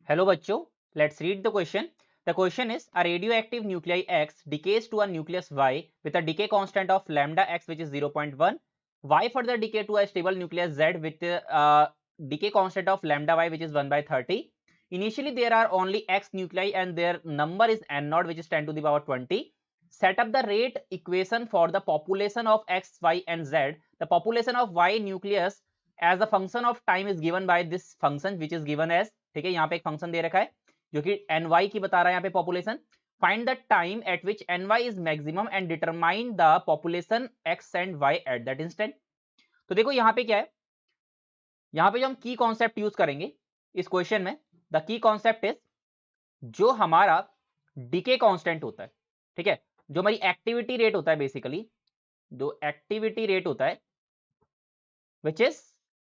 Hello bachcho, let's read the question. The question is a radioactive nuclei X decays to a nucleus Y with a decay constant of lambda X which is 0.1. Y further decay to a stable nucleus Z with a decay constant of lambda Y which is 1 by 30. Initially there are only X nuclei and their number is n naught which is 10 to the power 20. Set up the rate equation for the population of X, Y and Z. The population of Y nucleus as a function of time is given by this function which is given as, ठीक है, यहाँ पे एक function दे रखा है जो कि ny की बता रहा है यहाँ पे population. Find the time eight which ny is maximum and determine the population x and y at that instant. तो देखो यहाँ पे क्या है, यहाँ पे जो हम की कॉन्सेप्ट यूज करेंगे इस क्वेश्चन में, द की कॉन्सेप्ट इज जो हमारा डीके कांस्टेंट होता है, ठीक है, जो हमारी एक्टिविटी रेट होता है, बेसिकली जो एक्टिविटी रेट होता है which is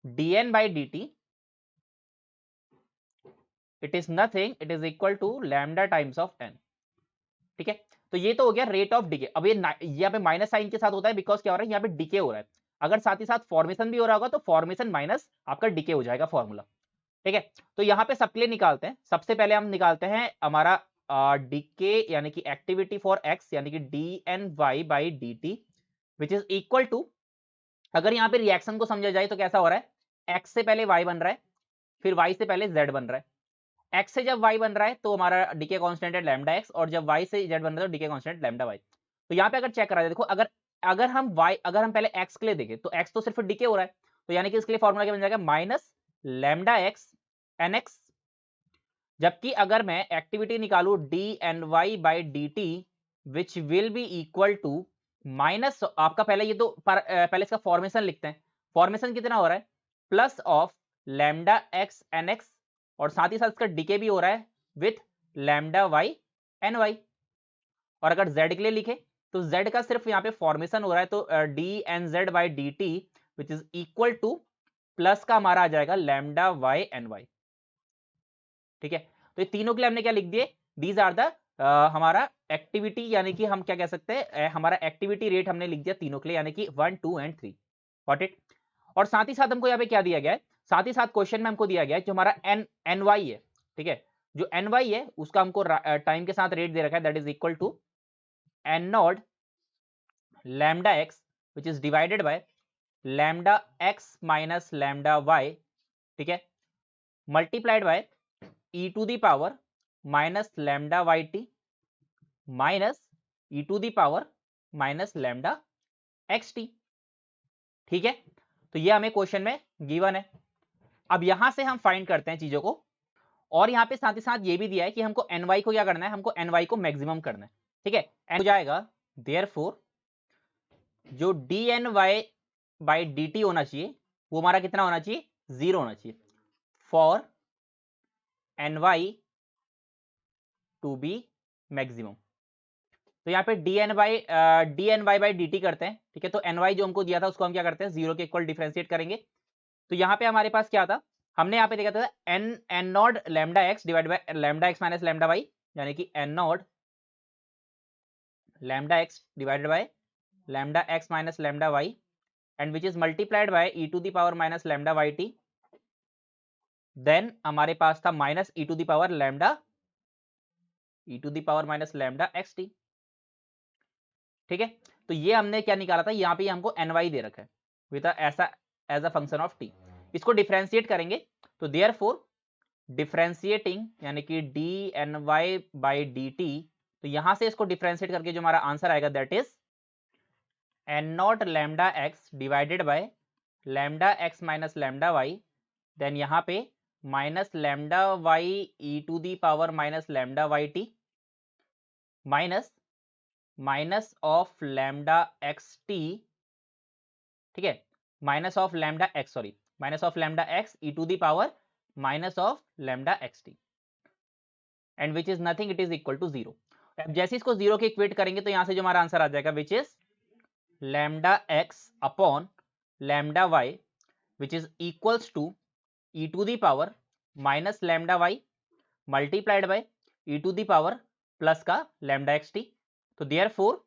dn by dt, it is nothing, it is equal to lambda times of n. ठीक है, तो ये तो हो गया रेट ऑफ डिके. अब ये यहाँ पे माइनस साइन के साथ होता है बिकॉज क्या हो रहा है, यहाँ पे डिके हो रहा है. अगर साथ ही साथ फॉर्मेशन भी हो रहा होगा तो फॉर्मेशन माइनस आपका डिके हो जाएगा फॉर्मूला. ठीक है, तो यहाँ पे सबके लिए निकालते हैं. सबसे पहले हम निकालते हैं हमारा डिके यानी कि एक्टिविटी फॉर एक्स यानी कि d n y by d t which is equal to, अगर यहाँ पे रिएक्शन को समझा जाए तो कैसा हो रहा है, एक्स से पहले वाई बन रहा है, फिर वाई से पहले जेड बन रहा है. x से जब y बन रहा है तो हमारा डीके कांस्टेंट है लैम्डा x, और जब y से z बन रहा है तो डीके कांस्टेंट लैम्डा y. तो यहाँ पे अगर चेक करा जाए, देखो अगर अगर हम पहले x के लिए देखें तो x तो सिर्फ डीके हो रहा है, तो यानी कि इसके लिए फॉर्मूला क्या बन जाएगा, माइनस लैम्डा x nx. जबकि अगर मैं एक्टिविटी निकालू d n y by d t which will be equal to minus आपका पहले ये तो पहले इसका फॉर्मेशन लिखते हैं. फॉर्मेशन कितना हो रहा है, plus of lambda x n x, और साथ ही साथ इसका डीके भी हो रहा है with lambda y n y. और अगर z के लिए लिखे तो z का सिर्फ यहाँ पे फॉर्मेशन हो रहा है, तो d n z by d t which is equal to plus का हमारा आ जाएगा लैम्डा वाई एन वाई. ठीक है, तो ये तीनों के लिए हमने क्या लिख दिए, दीज आर द हमारा एक्टिविटी यानी कि हम क्या कह सकते हैं, हमारा एक्टिविटी रेट हमने लिख दिया तीनों के लिए यानी कि 1 2 एंड 3. Got it. और साथ ही साथ हमको यहाँ पे क्या दिया गया है, साथ ही साथ क्वेश्चन में हमको दिया गया है जो हमारा एन वाई है. ठीक है, जो एन वाई है उसका हमको टाइम के साथ रेट दे रखा है, that is equal to N not lambda x which is divided by lambda x minus lambda y. ठीक है, multiplied by e to the power minus lambda y t minus e to the power minus lambda x t. ठीक है, तो ये हमें question में given है. अब यहां से हम फाइंड करते हैं चीजों को, और यहाँ पे साथ ही साथ ये भी दिया है कि हमको एन को क्या करना है, हमको एन को मैक्सिमम करना है. ठीक है, एन हो जाएगा देयरफॉर जो d n y by d t होना चाहिए वो हमारा कितना होना चाहिए, 0 होना चाहिए for n y to be maximum. तो यहाँ पे d n y by d t करते हैं. ठीक है, तो एन वाई जो हमको दिया था उसको हम क्या करते हैं, 0 के इक्वल डिफरेंशिएट करेंगे. तो यहाँ पे हमारे पास क्या था, हमने यहाँ पे देखा था n not lambda x divide by lambda x minus lambda y, यानी कि n not lambda x divided by lambda x minus lambda y and which is multiplied by e to the power minus lambda y t. Then हमारे पास था minus e to the power lambda e to the power minus lambda x t. ठीक है, तो ये हमने क्या निकाला था, यहाँ पे हमको एन वाई दे रखा है विद ऐसा as a function of t. इसको डिफरेंशिएट करेंगे तो देयरफॉर डिफरेंशिएटिंग यानी कि d n y by d t, तो यहां से इसको डिफरेंशिएट करके जो हमारा आंसर आएगा that is n not lambda x divided by lambda x minus lambda y. Then यहाँ पे minus lambda y e to the power minus lambda y t minus minus of lambda x t. ठीक है, minus of lambda x, sorry, minus of lambda x e to the power minus of lambda x t and which is nothing, it is equal to 0. अब जैसे इसको 0 के equate करेंगे तो यहां से जो हमारा आंसर आ जाएगा which is lambda x upon lambda y which is equals to e to the power minus lambda Y multiplied by e to the power plus का लैम्डा एक्स टी. तो therefore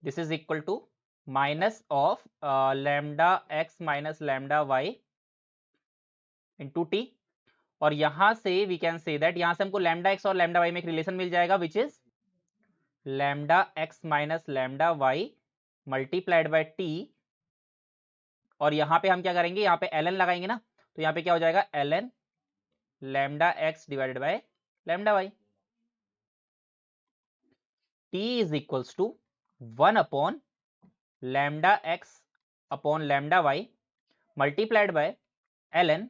this is equal to minus of lambda x minus lambda y into t. और यहां से we can say that यहां से हमको lambda x और lambda y में एक रिलेशन मिल जाएगा which is lambda x minus lambda Y multiplied by t. और यहां पे हम क्या करेंगे, यहाँ पे ln लगाएंगे ना, तो यहाँ पे क्या हो जाएगा ln lambda x divided by lambda y. t is equals to 1 upon lambda x upon lambda Y multiplied by ln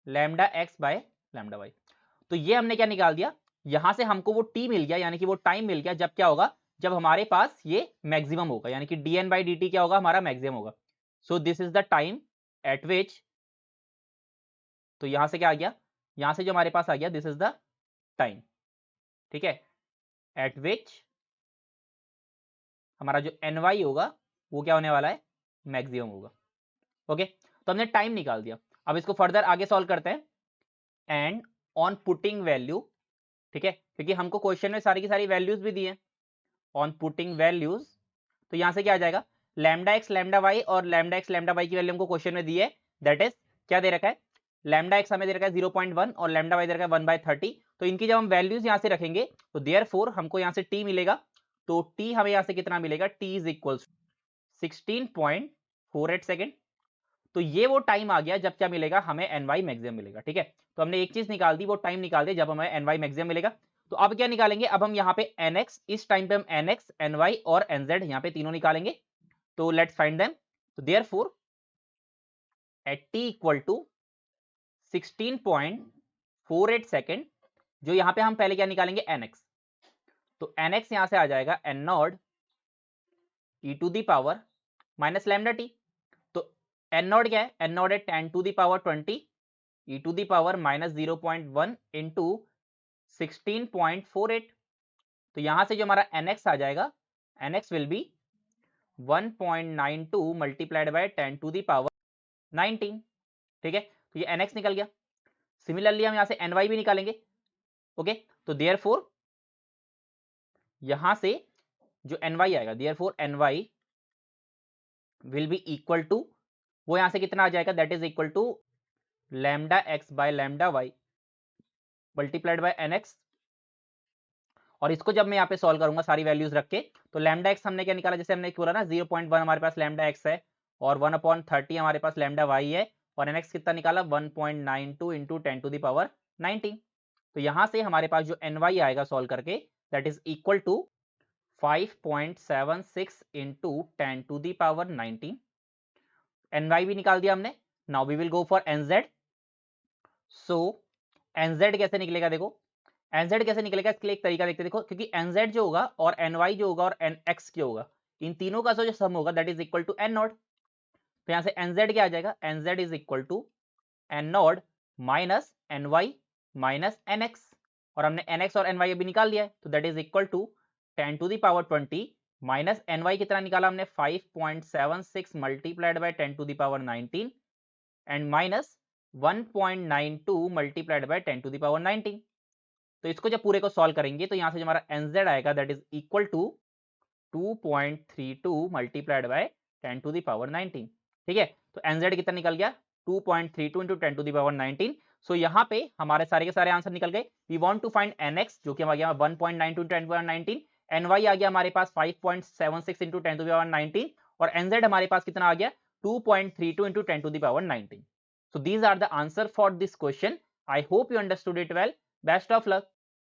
lambda x by lambda y. तो ये हमने क्या निकाल दिया, यहां से हमको वो t मिल गया, यानी कि वो टाइम मिल गया जब क्या होगा, जब हमारे पास ये मैक्सिमम होगा, यानी कि dn बाई dt क्या होगा, हमारा मैक्सिमम होगा। So this is the time eight विच, तो यहां से क्या आ गया, यहां से जो हमारे पास आ गया दिस इज द टाइम, ठीक है, एट विच हमारा जो ny होगा वो क्या होने वाला है, मैक्सिमम होगा। ओके, तो हमने टाइम निकाल दिया। अब इसको फर्दर आगे सॉल्व करते हैं। एंड ऑन पुटिंग वैल्यू, ठीक है, क्योंकि हमको क्वेश्चन में सारी की सारी वैल्यूज भी दी है। ऑन पुटिंग वैल्यूज, तो यहां से क्या आ जाएगा, लैम्डा एक्स लैम्डा वाई और लैम्डा एक्स लैम्डा वाई की वैल्यू हमको क्वेश्चन में दी है, दैट इज क्या दे रखा है, लैम्डा एक्स हमें दे रखा है 0.1 और लैम्डा वाई दे रखा है 1/30। तो इनकी जब हम वैल्यूज यहां से रखेंगे तो देयरफॉर हमको यहां से टी मिलेगा। तो टी हमें यहां से कितना मिलेगा, टी इज इक्वल 16.48 सेकेंड। तो ये वो टाइम आ गया जब क्या मिलेगा, हमें एन वाई मैक्सिमम मिलेगा। ठीक है, तो हमने एक चीज निकाल दी, वो टाइम निकाल दिया जब हमें एन वाई मैक्सिमम मिलेगा। तो अब क्या निकालेंगे, अब हम यहाँ पे एन एक्स, इस टाइम पे हम एन एक्स एन वाई और एन जेड यहाँ पे तीनों निकालेंगे। तो लेट्स फाइंड देम। तो therefore at t equal to 16.48 second, जो यहाँ पे हम पहले क्या निकालेंगे, एन एक्स। तो एन एक्स यहां से आ जाएगा n not e to the power minus lambda t. तो एन नॉट क्या है, एन नॉट है 10 to the power 20 e to the power minus 0.1 into 16.48। तो यहां से जो हमारा nx आ जाएगा, nx will be 1.92 multiplied by 10 to the power 19। ठीक है, तो ये nx निकल गया। सिमिलरली हम यहां से ny भी निकालेंगे। ओके, तो देयरफॉर यहां से जो ny आएगा, therefore ny will be equal to, वो यहां से कितना आ जाएगा, that is equal to lambda x by lambda Y multiplied by nx। और इसको जब मैं यहाँ पे सॉल्व करूंगा सारी वैल्यूज रख के, तो लैम्डा एक्स हमने क्या निकाला, जैसे हमने बोला ना 0.1 हमारे पास लैम्डा एक्स है और 1/30 हमारे पास लैम्डा वाई है, और एनएक्स कितना निकाला 1.92 इंटू 10 टू द पावर 19। तो यहां से हमारे पास जो एन वाई आएगा सॉल्व करके, that is equal to 5.76 into 10 to the power 19। N Y भी निकाल दिया हमने। Now we will go for NZ. So NZ कैसे निकलेगा, देखो एनजेड कैसे निकलेगा, इसके लिए एक तरीका देखते, देखो, क्योंकि एनजेड जो होगा और एनवाई जो होगा और एनएक्स जो होगा, इन तीनों का जो सम होगा that is equal to N naught. तो यहां से एनजेड क्या आ जाएगा, NZ is equal to N naught minus NY minus NX. और हमने एनएक्स और एनवाई अभी निकाल लिया है, तो that is equal to 10 to the power 20 minus NY कितना निकाला हमने 5.76 multiplied by 10 to the power 19 and minus 1.92 multiplied by 10 to the power 19। तो इसको जब पूरे को सॉल्व करेंगे तो यहां से जो हमारा एनजेड आएगा that is equal to 2.32 multiplied by 10 to the power 19। ठीक है, तो एनजेड कितना निकल गया 2.32 into 10 to the power 19। So यहाँ पे हमारे सारे के सारे आंसर निकल गए। We want to find n x जो कि आ गया 1.92 into 10 to the power 19, n y आ गया हमारे पास 5.76 इंटू 10 टू द पावर 19, और एनजेड हमारे पास कितना आ गया 2.32 into 10 to the power 19। So these are the answer for this question. I hope you understood it well. Best of luck.